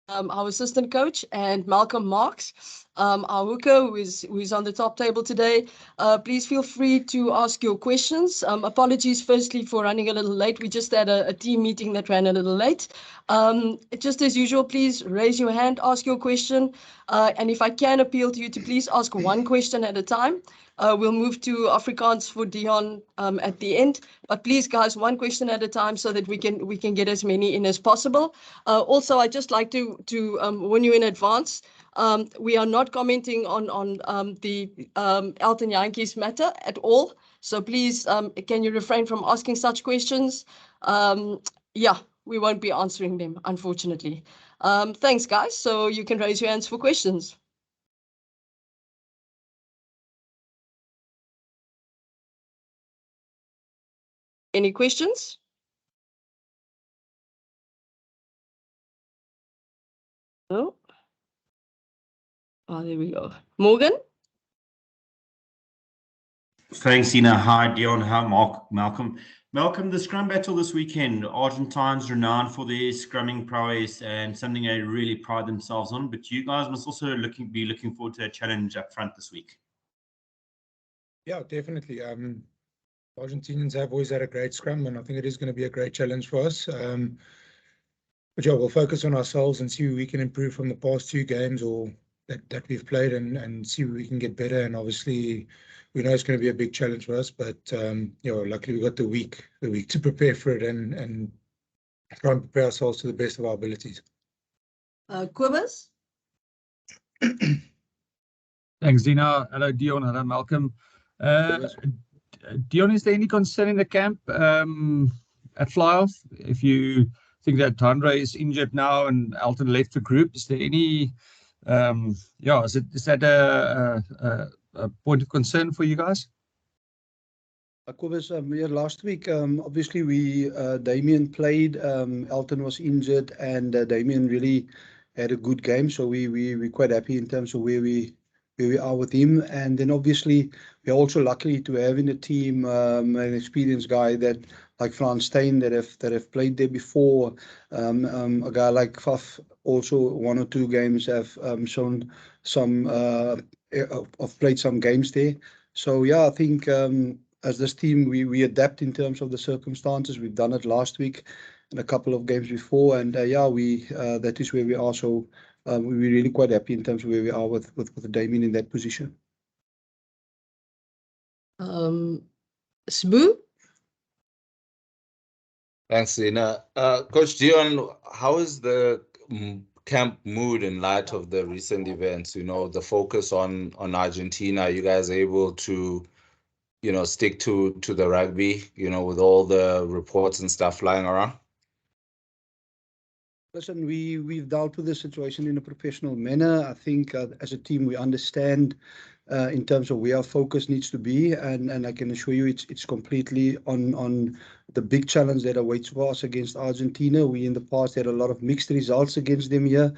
our assistant coach, and Malcolm Marx, our hooker, who is on the top table today. Please feel free to ask your questions. Apologies, firstly, for running a little late. We just had a team meeting that ran a little late. Just as usual, please raise your hand, ask your question, and if I can appeal to you to please ask one question at a time. We'll move to Afrikaans for Deon at the end. But please, guys, one question at a time so that we can get as many in as possible. Also, I'd just like to warn you in advance. We are not commenting on the Elton Yankees matter at all. So please, can you refrain from asking such questions? Yeah, we won't be answering them, unfortunately. Thanks, guys. So you can raise your hands for questions. Any questions? No? Oh, there we go. Morgan? Thanks, Ina. Hi, Deon. Hi, Malcolm. Malcolm, the scrum battle this weekend, Argentines renowned for their scrumming prowess and something they really pride themselves on, but you guys must also be looking forward to a challenge up front this week. Yeah, definitely. Argentinians have always had a great scrum, and I think it is going to be a great challenge for us. But yeah, we'll focus on ourselves and see where we can improve from the past two games or that we've played, and see where we can get better. And obviously, we know it's going to be a big challenge for us, but you know, luckily we got the week to prepare for it and try and prepare ourselves to the best of our abilities. Quibus? Thanks, Dina. Hello, Deon. Hello, Malcolm. Deon, is there any concern in the camp at fly-off? If you think that Andre is injured now and Elton left the group, is there any, is that a point of concern for you guys? Kobus, yeah, last week, obviously Damian played, Elton was injured, and Damian really had a good game. So we're quite happy in terms of where we are with him. And then obviously we're also lucky to have in the team an experienced guy that like Frans Steyn that have played there before. A guy like Faf also 1 or 2 games have shown some have played some games there. So yeah, I think as this team we adapt in terms of the circumstances. We've done it last week and a couple of games before, and yeah, that is where we are. So we're really quite happy in terms of where we are with Damien in that position. Sbu? Thanks, Ina. Coach Deon, how is the camp mood in light of the recent events? You know, the focus on Argentina. Are you guys able to, you know, stick to the rugby, you know, with all the reports and stuff flying around? Listen, we've dealt with the situation in a professional manner. I think as a team we understand in terms of where our focus needs to be, and I can assure you it's completely on the big challenge that awaits for us against Argentina. We in the past had a lot of mixed results against them here.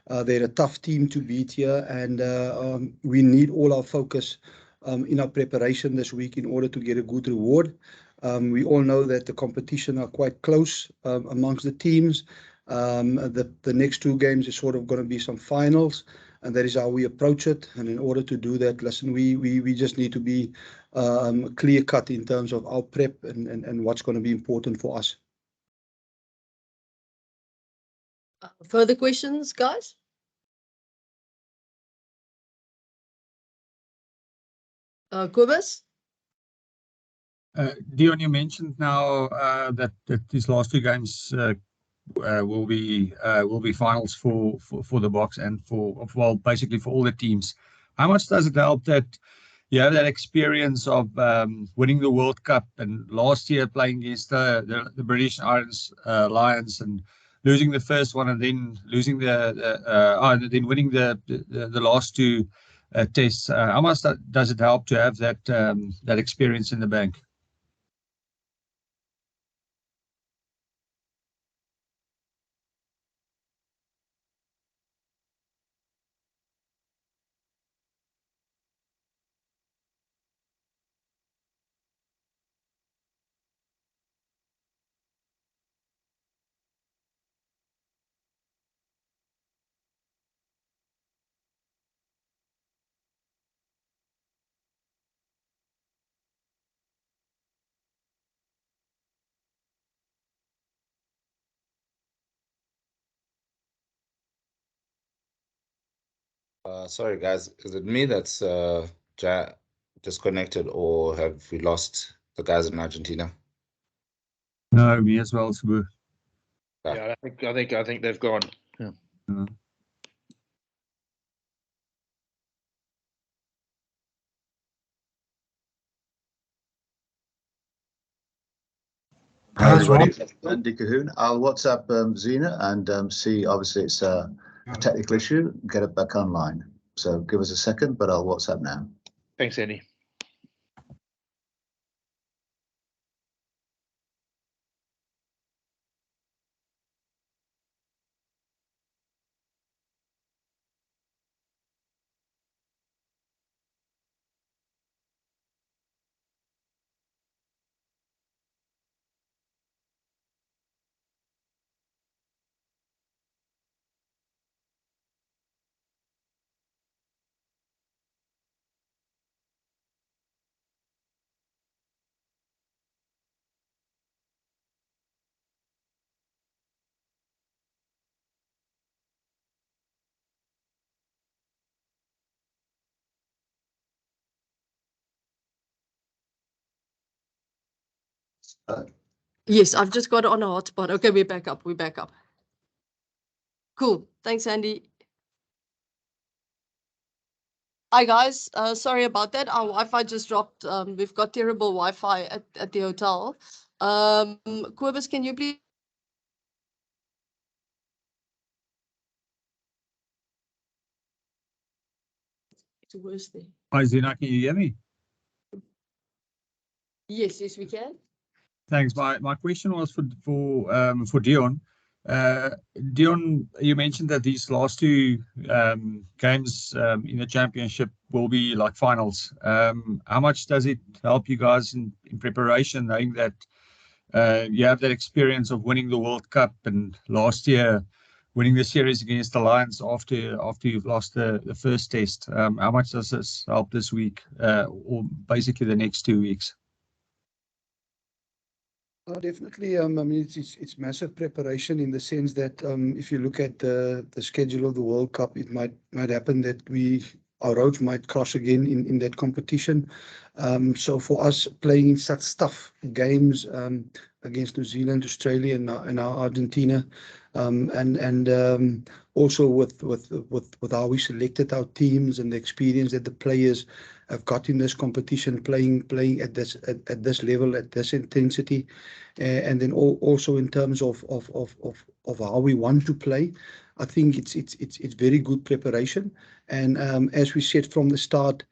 They're a tough team to beat here, and we need all our focus in our preparation this week in order to get a good reward. We all know that the competition are quite close amongst the teams. The next 2 games is sort of going to be some finals, and that is how we approach it. And in order to do that, listen, we just need to be clear cut in terms of our prep and what's going to be important for us. Further questions, guys? Kobus? Deon, you mentioned now that these last 2 games will be finals for the box and for basically for all the teams. How much does it help that you have that experience of winning the World Cup and last year playing against the British Lions and losing the first one and then losing then winning the last 2 tests? How much does it help to have that experience in the bank? Sorry, guys. Is it me that's disconnected, or have we lost the guys in Argentina? No, me as well, Sabu. Yeah, I think they've gone. Yeah. Hi everybody, Andy Cahoon. I'll WhatsApp Zena and see. Obviously, it's a technical issue. Get it back online. So give us a second, but I'll WhatsApp now. Thanks, Andy. Yes, I've just got it on a hotspot. Okay, we're back up. We're back up. Cool. Thanks, Andy. Hi, guys. Sorry about that. Our Wi-Fi just dropped. We've got terrible Wi-Fi at the hotel. Cobus, can you please? It's worse there. Hi, Zena, can you hear me? Yes, yes, we can. Thanks. My question was for Deon. Deon, you mentioned that these last two games in the championship will be like finals. How much does it help you guys in preparation, knowing that you have that experience of winning the World Cup and last year winning the series against the Lions after you've lost the first test? How much does this help this week or basically the next 2 weeks? Definitely. I mean, it's massive preparation in the sense that if you look at the schedule of the World Cup, it might happen that our roads might cross again in that competition. So for us playing in such tough games against New Zealand, Australia, and now Argentina, and also with how we selected our teams and the experience that the players have got in this competition, playing at this level, at this intensity, and then also in terms of how we want to play, I think it's very good preparation. And as we said from the start,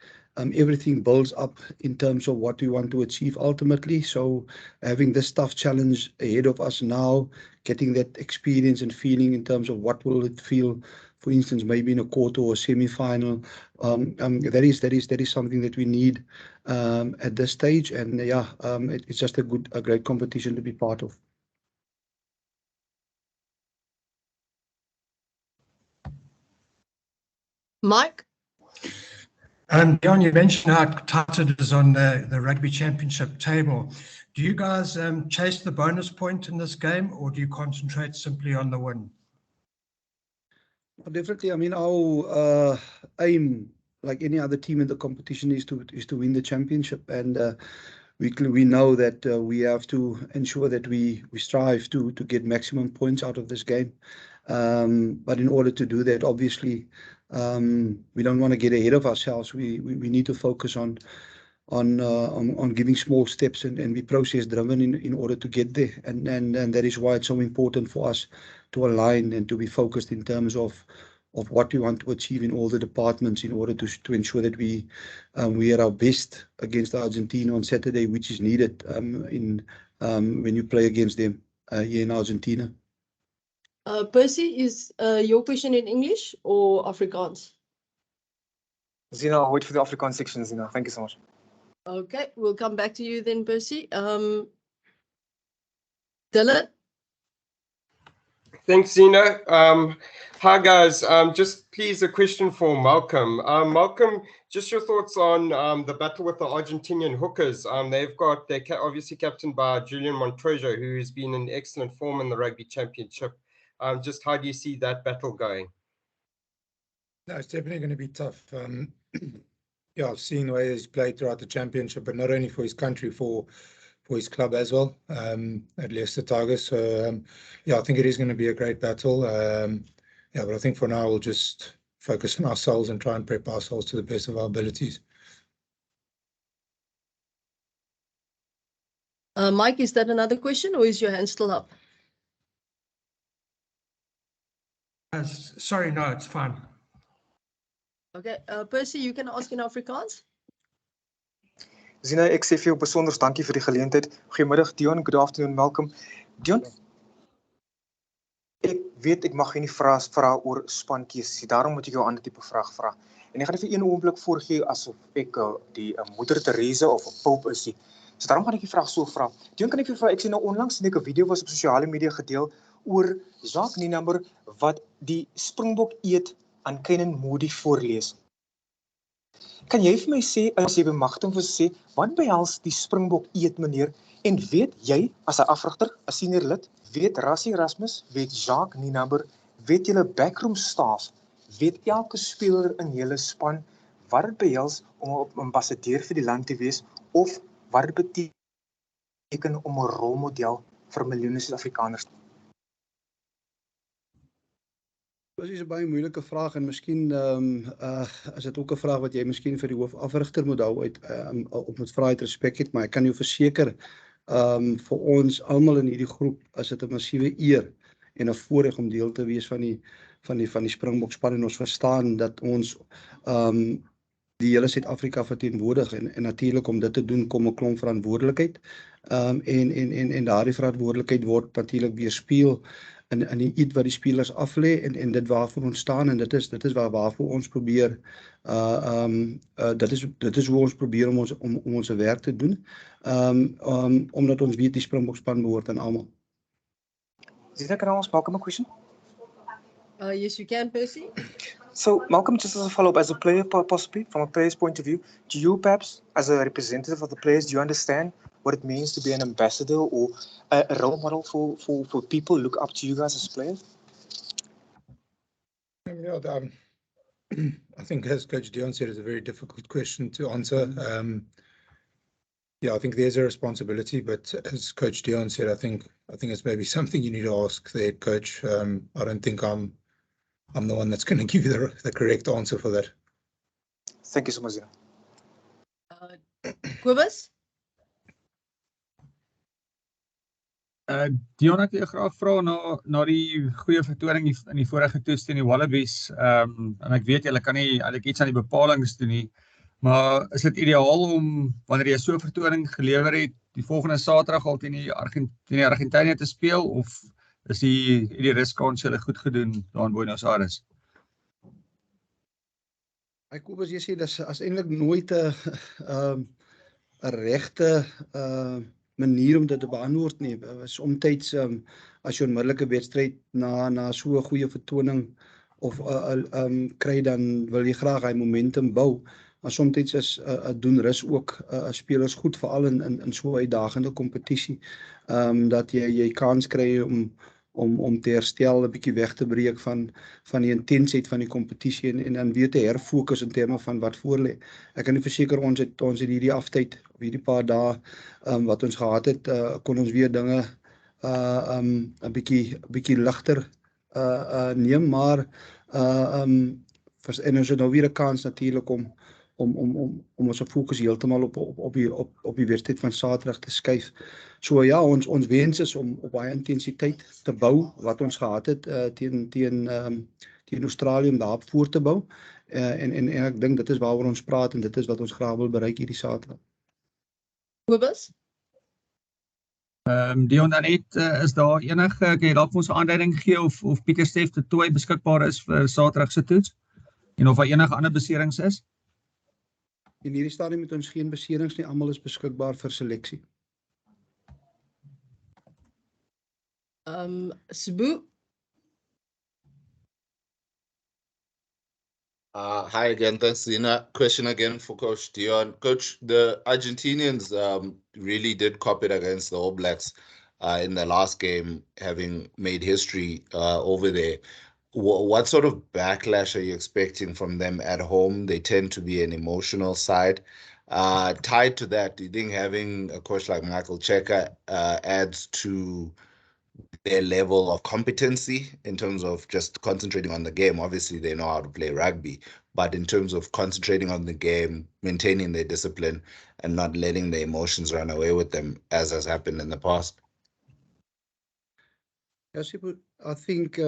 everything builds up in terms of what we want to achieve ultimately. So having this tough challenge ahead of us now, getting that experience and feeling in terms of what will it feel, for instance, maybe in a quarter or semi-final, that is something that we need at this stage. And yeah, it's just a great competition to be part of. Mike? Deon, you mentioned how tight it is on the rugby championship table. Do you guys chase the bonus point in this game, or do you concentrate simply on the win? Well, definitely. I mean, our aim, like any other team in the competition, is to win the championship, and we know that we have to ensure that we strive to get maximum points out of this game. But in order to do that, obviously, we don't want to get ahead of ourselves. We need to focus on giving small steps and be process driven in order to get there. And that is why it's so important for us to align and to be focused in terms of what we want to achieve in all the departments in order to ensure that we are our best against Argentina on Saturday, which is needed when you play against them here in Argentina. Percy, is your question in English or Afrikaans? Zena, I'll wait for the Afrikaans section, Zena. Thank you so much. Okay, we'll come back to you then, Percy. Dylan? Thanks, Zena. Hi, guys. Just please a question for Malcolm. Malcolm, just your thoughts on the battle with the Argentinian hookers. They're obviously captained by Julian Montoya, who has been in excellent form in the Rugby Championship. Just how do you see that battle going? No, it's definitely going to be tough. Yeah, I've seen the way he's played throughout the championship, but not only for his country, for his club as well, at Leicester Tigers. So, yeah, I think it is going to be a great battle. Yeah, but I think for now we'll just focus on ourselves and try and prep ourselves to the best of our abilities. Mike, is that another question or is your hand still up? Sorry, no, it's fine. Okay, Percy, you can ask in Afrikaans. Zina, ek sê vir jou besonder dankie vir die geleentheid. Goeiemiddag Deon, good afternoon Malcolm. Deon, ek weet ek mag nie vra oor spankeuse nie. Daarom moet ek jou 'n ander tipe vraag vra. En ek gaan dit vir een oomblik voorgee asof ek die Moeder Teresa of 'n pope is nie. So daarom gaan ek die vraag so vra. Deon, kan ek vir vra, ek sien nou onlangs 'n video was op sosiale media gedeel oor Jacques Nienaber wat die Springbok eed aan Kenan Moody voorlees. Kan jy vir my sê, as jy bemagtig vir sê, wat behels die Springbok eed, meneer? En weet jy, as 'n afrigter, 'n senior lid, weet Rassie Erasmus, weet Jacques Nienaber, weet julle backroom staff, weet elke speler in julle span wat dit behels om 'n ambassadeur vir die land te wees of wat dit beteken om 'n rolmodel vir miljoene Suid-Afrikaners? Dit is 'n baie moeilike vraag en miskien is dit ook 'n vraag wat jy miskien vir die hoofafrigter moet hou uit op moet vra uit respek het, maar ek kan jou verseker vir ons almal in hierdie groep is dit 'n massiewe eer en 'n voorreg om deel te wees van die Springbok span en ons verstaan dat ons die hele Suid-Afrika verteenwoordig en natuurlik om dit te doen kom 'n klomp verantwoordelikheid en daardie verantwoordelikheid word natuurlik weerspieël in die iets wat die spelers aflê en dit waarvoor ons staan en dit is waarvoor ons probeer dit is hoe ons probeer om ons werk te doen omdat ons weet die Springbok span behoort aan almal. Zita, can I ask Malcolm a question? Yes, you can, Percy. So, Malcolm, just as a follow-up, as a player, possibly, from a player's point of view, do you perhaps, as a representative of the players, do you understand what it means to be an ambassador or a role model for people who look up to you guys as players? Yeah, I think as Coach Deon said, it's a very difficult question to answer. Yeah, I think there's a responsibility, but as Coach Deon said, I think it's maybe something you need to ask the head coach. I don't think I'm the one that's going to give you the correct answer for that. Thank you so much, Zina. Kobus? Deon, ek wil graag vra na die goeie vertoning in die vorige toets teen die Wallabies. En ek weet julle kan nie eintlik iets aan die bepalinge doen nie, maar is dit ideaal om wanneer jy so 'n vertoning gelewer het, die volgende Saterdag al teen die Argentinië te speel of is die riskans julle goed gedoen daar in Buenos Aires? Ek hoop as jy sê dis as eintlik nooit 'n regte manier om dit te beantwoord nie. Somtyds as jy 'n onmiddellike wedstryd na so 'n goeie vertoning of kry, dan wil jy graag hy momentum bou. Maar somtyds is doen rus ook spelers goed, veral in so 'n uitdagende kompetisie, dat jy kans kry om te herstel, 'n bietjie weg te breek van die intensiteit van die kompetisie en dan weer te herfokus in terme van wat voor lê. Ek kan nie verseker ons het hierdie aftyd of hierdie paar dae wat ons gehad het, kon ons weer dinge 'n bietjie ligter neem, maar en ons het nou weer 'n kans natuurlik om ons fokus heeltemal op die wedstryd van Saterdag te skuif. So ja, ons wens is om op baie intensiteit te bou wat ons gehad het teen Australië, om daarop voor te bou. En ek dink dit is waaroor ons praat en dit is wat ons graag wil bereik hierdie Saterdag. Kobus? Deon, dan is daar enige, kan jy dalk vir ons 'n aanduiding gee of Pieter Steff de Tooy beskikbaar is vir Saterdag se toets en of daar enige ander beserings is? In hierdie stadium het ons geen beserings nie, almal is beskikbaar vir seleksie. Sbu? Hi again, thanks, Zina. Question again for Coach Deon. Coach, the Argentinians really did cop it against the All Blacks in the last game, having made history over there. what sort of backlash are you expecting from them at home? They tend to be an emotional side. Tied to that, do you think having a coach like Michael Checker adds to their level of competency in terms of just concentrating on the game? Obviously, they know how to play rugby, but in terms of concentrating on the game, maintaining their discipline, and not letting the emotions run away with them, as has happened in the past. Yes, I think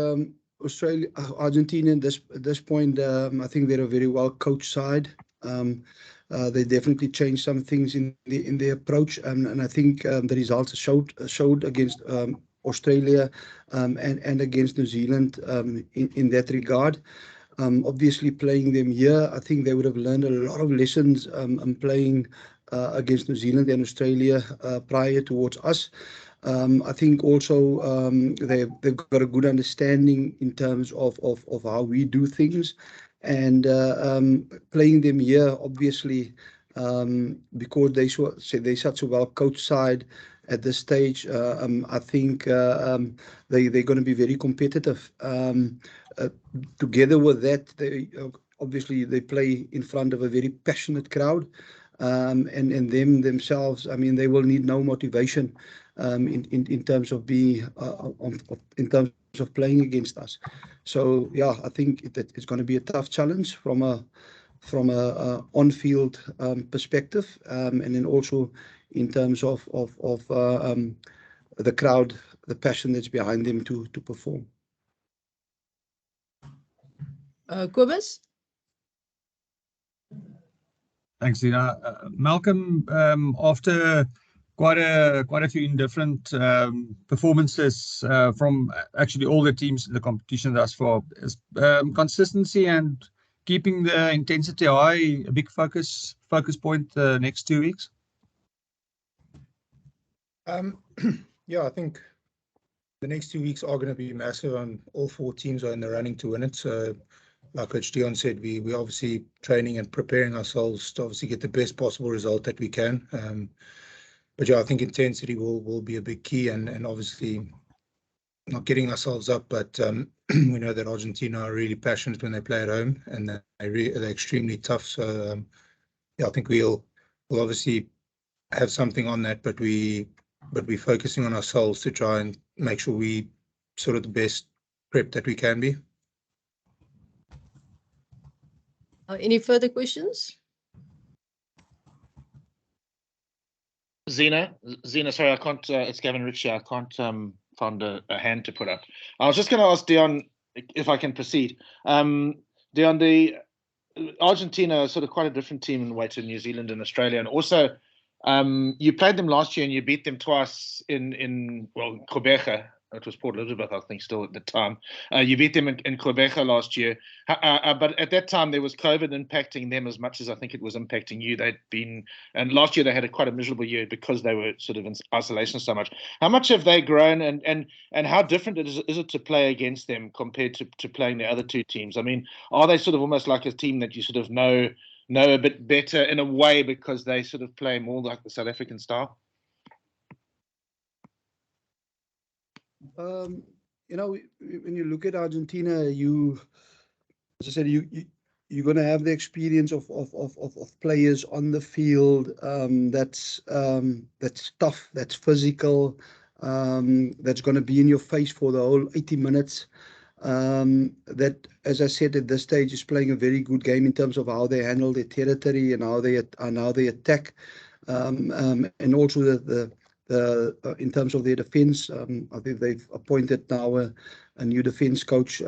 Australia, Argentina at this point, I think they're a very well coached side. They definitely changed some things in their approach, and I think the results showed against Australia and against New Zealand in that regard. Obviously, playing them here, I think they would have learned a lot of lessons playing against New Zealand and Australia prior towards us. I think also they've got a good understanding in terms of how we do things, and playing them here, obviously, because they're such a well coached side at this stage. I think they're going to be very competitive. Together with that, they obviously they play in front of a very passionate crowd, and themselves. I mean, they will need no motivation in terms of in terms of playing against us. So yeah, I think it's going to be a tough challenge from a on-field perspective, and then also in terms of the crowd, the passion that's behind them to perform. Kobus? Thanks, Zina. Malcolm, after quite a few indifferent performances from actually all the teams in the competition thus far, is consistency and keeping the intensity high a big focus point the next 2 weeks? Yeah, I think the next 2 weeks are going to be massive, and all 4 teams are in the running to win it. So, like Coach Deon said, we're obviously training and preparing ourselves to obviously get the best possible result that we can. But yeah, I think intensity will be a big key, and obviously not getting ourselves up. But we know that Argentina are really passionate when they play at home, and they're extremely tough. So yeah, I think we'll obviously have something on that, but we're focusing on ourselves to try and make sure we sort of the best prep that we can be. Any further questions? Zena, sorry, I can't. It's Gavin Rich here. I can't find a hand to put up. I was just going to ask Deon if I can proceed. Deon, the Argentina is sort of quite a different team in the way to New Zealand and Australia, and also you played them last year and you beat them twice in Quebec. It was Port Elizabeth, I think, still at the time. You beat them in Quebec last year. But at that time, there was COVID impacting them as much as I think it was impacting you. And last year they had quite a miserable year because they were sort of in isolation so much. How much have they grown, and how different is it to play against them compared to playing the other 2 teams? I mean, are they sort of almost like a team that you sort of know a bit better in a way because they sort of play more like the South African style? You know, when you look at Argentina, as I said, you're going to have the experience of players on the field that's tough, that's physical, that's going to be in your face for the whole 80 minutes. That, as I said, at this stage is playing a very good game in terms of how they handle their territory and how they attack, and also in terms of their defense. I think they've appointed now a new defense coach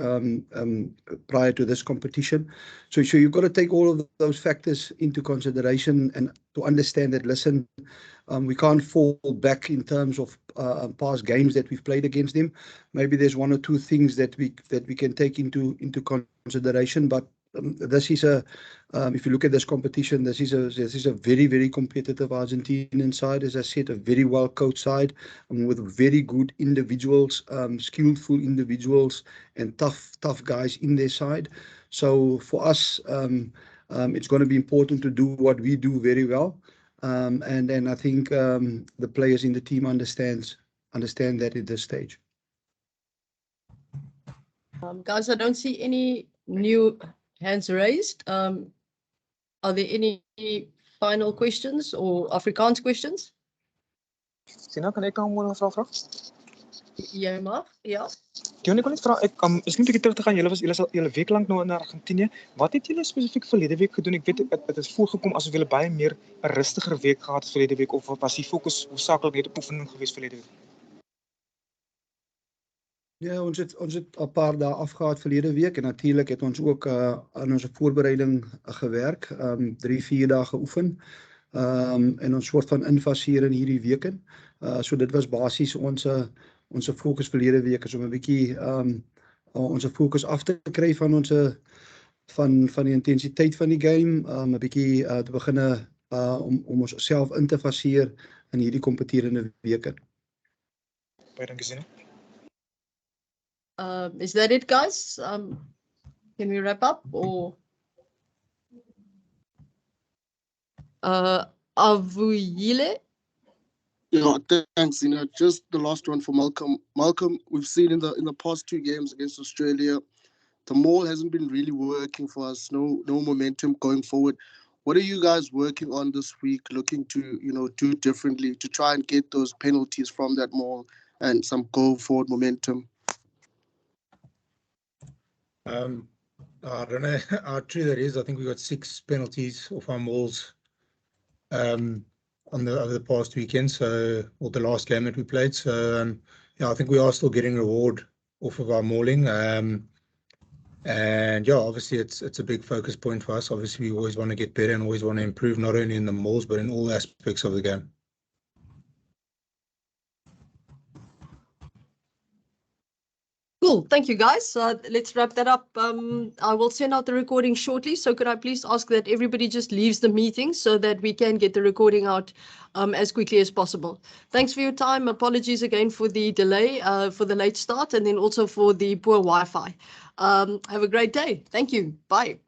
prior to this competition. So you've got to take all of those factors into consideration and to understand that, listen, we can't fall back in terms of past games that we've played against them. Maybe there's 1 or 2 things that we can take into consideration, but this is if you look at this competition, this is a very, very competitive Argentinian side. As I said, a very well coached side with very good individuals, skillful individuals, and tough guys in their side. So for us, it's going to be important to do what we do very well, and then I think the players in the team understand that at this stage. Guys, I don't see any new hands raised. Are there any final questions or Afrikaans questions? Sina, kan ek nou 'n vraag vra? Jy mag, ja. Dion, ek wil net vra, ek is net 'n bietjie terug te gaan. Julle week lank nou in Argentinië. Wat het julle spesifiek verlede week gedoen? Ek weet dit is voorgekom asof julle baie meer 'n rustiger week gehad het verlede week, of was die fokus hoofsaaklik net op oefening geweest verlede week? Ja, ons het 'n paar dae afgehad verlede week en natuurlik het ons ook aan ons voorbereiding gewerk, 3-4 dae geoefen. En ons soort van infaseer in hierdie week in. So dit was basies ons fokus verlede week is om 'n bietjie ons fokus af te kry van ons van die intensiteit van die game, 'n bietjie te begin om onsself in te faseer in hierdie kompeterende weke. Baie dankie Sina. Is that it, guys? Can we wrap up or? Avuyile? Yeah, thanks, Zina. Just the last one for Malcolm. Malcolm, we've seen in the past 2 games against Australia, the maul hasn't been really working for us. No momentum going forward. What are you guys working on this week, looking to do differently to try and get those penalties from that maul and some go forward momentum? I don't know how true that is. I think we got 6 penalties off our mauls over the past weekend, or the last game that we played. So yeah, I think we are still getting reward off of our mauling. And yeah, obviously it's a big focus point for us. Obviously, we always want to get better and always want to improve, not only in the mauls but in all aspects of the game. Cool. Thank you, guys. Let's wrap that up. I will send out the recording shortly. So could I please ask that everybody just leaves the meeting so that we can get the recording out as quickly as possible. Thanks for your time. Apologies again for the delay, for the late start, and then also for the poor Wi-Fi. Have a great day. Thank you. Bye.